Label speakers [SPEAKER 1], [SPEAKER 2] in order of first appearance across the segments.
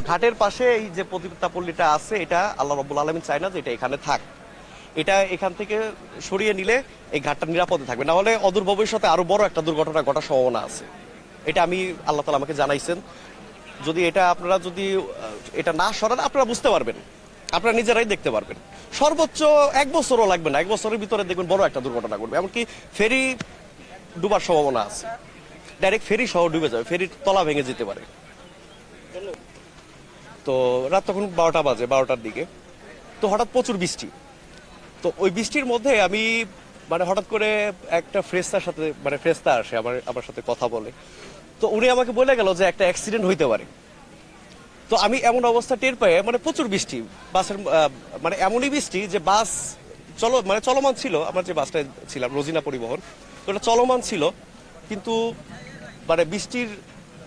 [SPEAKER 1] ঘাটের পাশে এই যে পতিতাপল্লীটা আছে, এটা আল্লাহ রাব্বুল আলামিন চায় না যে এটা এখানে থাক। এটা এখান থেকে সরিয়ে নিলে এই ঘাটটা নিরাপদে থাকবে, না হলে অদূর ভবিষ্যতে আরো বড় একটা দুর্ঘটনা ঘটার সম্ভাবনা আছে। এটা আমি আল্লাহ তাআলা আমাকে জানাইছেন। যদি এটা আপনারা যদি এটা না সরান, আপনারা বুঝতে পারবেন, আপনারা নিজেরাই দেখতে পারবেন। সর্বোচ্চ 1 বছরও লাগবে না, 1 বছরের ভিতরে দেখবেন বড় একটা দুর্ঘটনা ঘটবে। এমনকি ফেরি ডুবার সম্ভাবনা আছে, ডাইরেক্ট ফেরি সহ ডুবে যাবে, ফেরির তলা ভেঙে যেতে পারে। তো রাত তখন 12টা বাজে, 12টার দিকে। তো হঠাৎ প্রচুর বৃষ্টি। তো ওই বৃষ্টির মধ্যে আমি মানে হঠাৎ করে একটা ফ্রেস্তার সাথে, মানে ফ্রেস্তা আসে আমার সাথে কথা বলে। তো উনি আমাকে বলে গেল যে একটা অ্যাক্সিডেন্ট হইতে পারে। তো আমি এমন অবস্থা টের পাই, মানে প্রচুর বৃষ্টি, বাসের মানে এমনই বৃষ্টি যে বাস চলমান ছিল। আমার যে বাসটায় ছিলাম, রোজিনা পরিবহন, তো এটা চলমান ছিল, কিন্তু মানে বৃষ্টির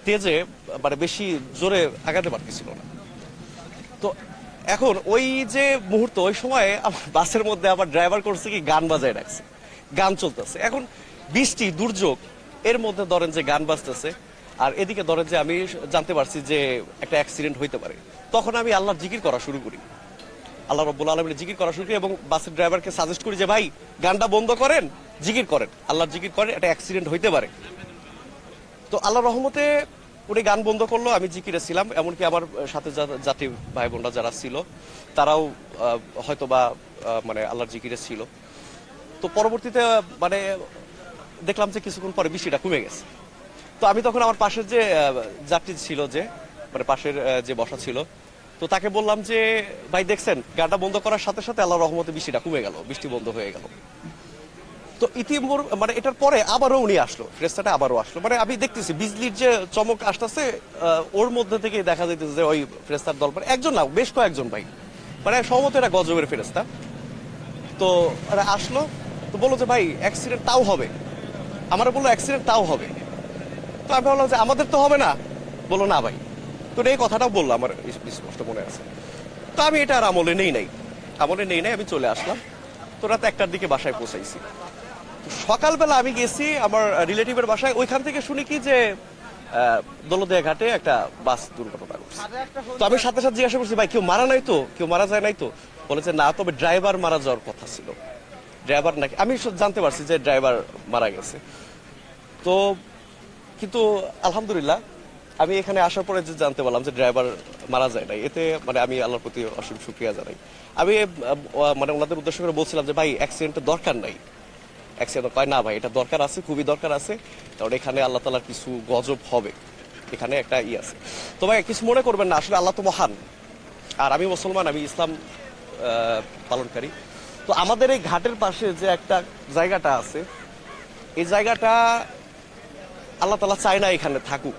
[SPEAKER 1] তেজে মানে বেশি জোরে আগাতে পারতেছিল না। তো এখন ওই যে মুহূর্ত, ওই সময়ে আমার বাসের মধ্যে আবার ড্রাইভার করছে কি গান বাজায় রাখছে, গান চলতেছে। এখন বৃষ্টি দুর্যোগ, এর মধ্যে ধরেন যে গান বাজতেছে, আর এদিকে ধরেন যে আমি জানতে পারছি যে একটা অ্যাক্সিডেন্ট হইতে পারে। তখন আমি আল্লাহর জিকির করা শুরু করি, আল্লাহ রাব্বুল আলামিনের জিকির করা শুরু করি, এবং বাসের ড্রাইভারকে সাজেস্ট করি যে ভাই গানটা বন্ধ করেন, জিকির করেন, আল্লাহর জিকির করেন, একটা অ্যাক্সিডেন্ট হইতে পারে। তো আল্লাহর রহমতে উনি গান বন্ধ করলো, আমি জিকিরে ছিলাম। এমনকি আমার সাথে যাত্রী ভাই বোনরা যারা ছিল, তারাও হয়তো বা মানে আল্লাহর জিকিরে ছিল। তো পরবর্তীতে মানে দেখলাম যে কিছুক্ষণ পরে বৃষ্টিটা কমে গেছে। তো আমি তখন আমার পাশের যে যাত্রী ছিল, যে মানে পাশের যে বসা ছিল, তো তাকে বললাম যে ভাই দেখছেন, গানটা বন্ধ করার সাথে সাথে আল্লাহর রহমতে বৃষ্টিটা কমে গেল, বৃষ্টি বন্ধ হয়ে গেল। তো মানে এটার পরে আবারও উনি আসলো, ফ্রেস্তাটা আবারও আসলো। মানে আমি দেখতেছি বিজলির যে চমক আসতেছে, ওর মধ্যে থেকে দেখা যাইতেছে যে ওই ফ্রেস্তার দল, মানে একজন না, বেশ কয়েকজন ভাই, মানে সম্ভবত এটা গজবের ফেরেস্তা। তো এরা আসলো, তো বললো যে ভাই অ্যাক্সিডেন্ট তাও হবে, আমার বললো অ্যাক্সিডেন্ট তাও হবে। তো আমি বললাম যে আমাদের তো হবে না, বললো না ভাই। তো এই কথাটাও বললো, আমার স্পষ্ট মনে আছে। তো আমি এটা আর আমলে নেই নাই, আমি চলে আসলাম। তো রাত 1টার দিকে বাসায় পৌঁছাইছি। সকালবেলা আমি গেছি আমার রিলেটিভের বাসায়, ওইখান থেকে শুনি কি যে দৌলতদিয়া ঘাটে একটা বাস দুর্ঘটনা ঘটছে। তো আমি সাথে সাথে জিজ্ঞাসা করছি ভাই কেউ মারা নাই তো, কেউ মারা যায় নাই তো? বলেছে না, তবে ড্রাইভার মারা যাওয়ার কথা ছিল, ড্রাইভার নাকি, আমি জানতে পারছি যে ড্রাইভার মারা গেছে। তো কিন্তু আলহামদুলিল্লাহ আমি এখানে আসার পরে যে জানতে পারলাম যে ড্রাইভার মারা যায় নাই, এতে মানে আমি আল্লাহর প্রতি অসীম শুকরিয়া জানাই। আমি মানে ওনাদের উদ্দেশ্য করে বলছিলাম যে ভাই অ্যাক্সিডেন্টের দরকার নাই, অ্যাক্সিডেন্ট কয় না ভাই, এটা দরকার আছে, খুবই দরকার আছে, কারণ এখানে আল্লাহ তাআলার কিছু গজব হবে, এখানে একটা আছে। তো ভাই কিছু মনে করবেন না, আসলে আল্লাহ তো মহান, আর আমি মুসলমান, আমি ইসলাম পালনকারী। তো আমাদের এই ঘাটের পাশে যে একটা জায়গাটা আছে, এই জায়গাটা আল্লাহ তাআলা চায় না এখানে থাকুক।